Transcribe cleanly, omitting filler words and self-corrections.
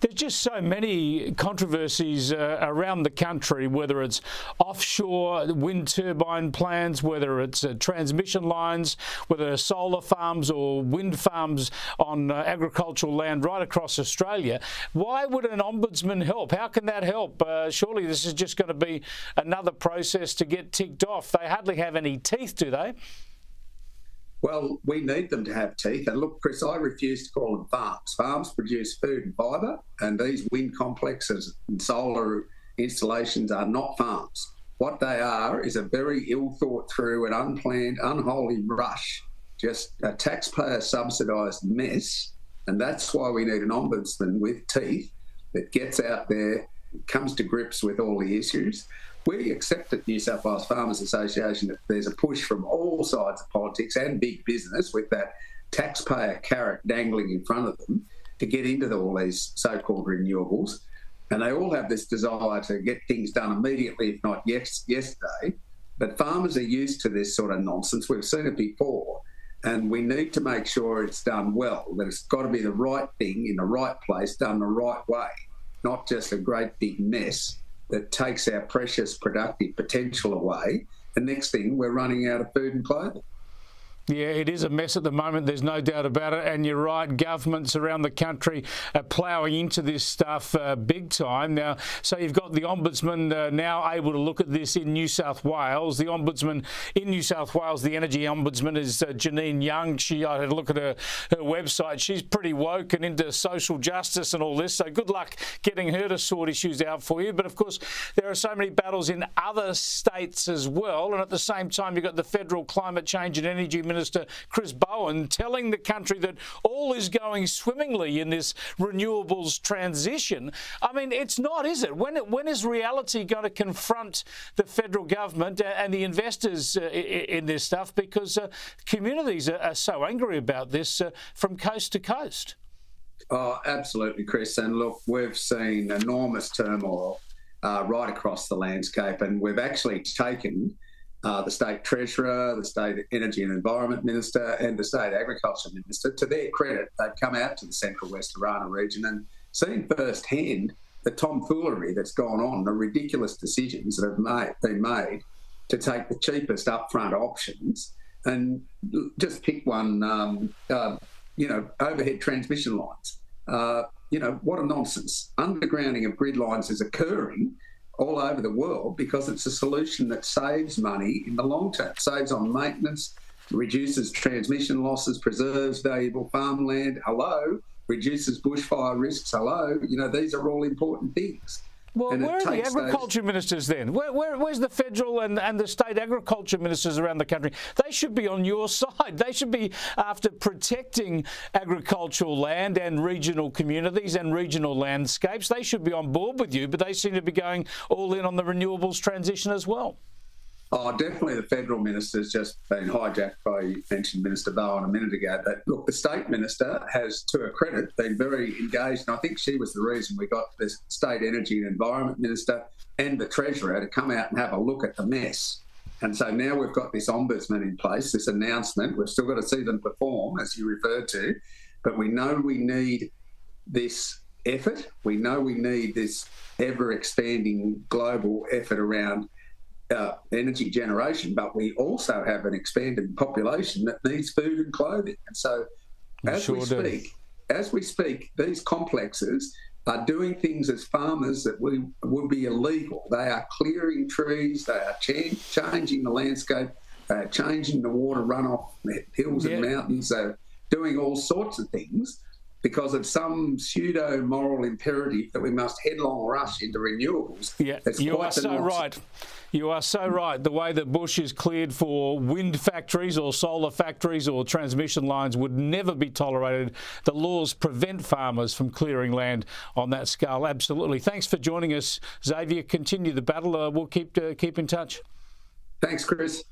There's just so many controversies around the country, whether it's offshore wind turbine plants, whether it's transmission lines, whether it's solar farms or wind farms on agricultural land right across Australia. Why would an ombudsman help? How can that help? Surely this is just going to be another process to get ticked off. They hardly have any teeth, do they? Well, we need them to have teeth. And look, Chris, I refuse to call them farms. Farms produce food and fibre, and these wind complexes and solar installations are not farms. What they are is a very ill thought through and unplanned, unholy rush, just a taxpayer subsidised mess. And that's why we need an ombudsman with teeth that gets out there, comes to grips with all the issues. We accept at New South Wales Farmers Association that there's a push from all sides of politics and big business with that taxpayer carrot dangling in front of them to get into all these so-called renewables. And they all have this desire to get things done immediately, if not yesterday. But farmers are used to this sort of nonsense. We've seen it before. And we need to make sure it's done well, that it's got to be the right thing in the right place, done the right way, not just a great big mess that takes our precious productive potential away. The next thing, we're running out of food and clothing. Yeah, it is a mess at the moment, there's no doubt about it, and you're right, governments around the country are ploughing into this stuff big time. Now, so you've got the Ombudsman now able to look at this in New South Wales. The Ombudsman in New South Wales, the Energy Ombudsman, is Janine Young. I had a look at her website. She's pretty woke and into social justice and all this, so good luck getting her to sort issues out for you. But, of course, there are so many battles in other states as well, and at the same time you've got the Federal Climate Change and Energy Minister Chris Bowen telling the country that all is going swimmingly in this renewables transition. I mean, it's not, is it? When is reality going to confront the federal government and the investors in this stuff? Because communities are so angry about this from coast to coast. Oh, absolutely, Chris. And look, we've seen enormous turmoil right across the landscape, and we've actually taken the State Treasurer, the State Energy and Environment Minister and the State Agriculture Minister. To their credit, they've come out to the Central West Orana region and seen firsthand the tomfoolery that's gone on, the ridiculous decisions that have been made to take the cheapest upfront options and just pick one, overhead transmission lines. What a nonsense. Undergrounding of grid lines is occurring all over the world because it's a solution that saves money in the long term, saves on maintenance, reduces transmission losses, preserves valuable farmland, reduces bushfire risks, these are all important things. Well, where are the agriculture ministers then? Where's the federal and the state agriculture ministers around the country? They should be on your side. They should be after protecting agricultural land and regional communities and regional landscapes. They should be on board with you, but they seem to be going all in on the renewables transition as well. Oh, definitely the federal minister's just been hijacked by, you mentioned Minister Bowen a minute ago. But look, the state minister has, to her credit, been very engaged. And I think she was the reason we got the State Energy and Environment Minister and the Treasurer to come out and have a look at the mess. And so now we've got this ombudsman in place, this announcement. We've still got to see them perform, as you referred to. But we know we need this effort. We know we need this ever-expanding global effort around energy generation, but we also have an expanded population that needs food and clothing. And so as we speak, these complexes are doing things as farmers that would be illegal. They are clearing trees, they are changing the landscape, they are changing the water runoff, the hills and mountains, they're doing all sorts of things because of some pseudo-moral imperative that we must headlong rush into renewables. Yeah, you are so right. You are so right. The way that bush is cleared for wind factories or solar factories or transmission lines would never be tolerated. The laws prevent farmers from clearing land on that scale. Absolutely. Thanks for joining us, Xavier. Continue the battle. We'll keep in touch. Thanks, Chris.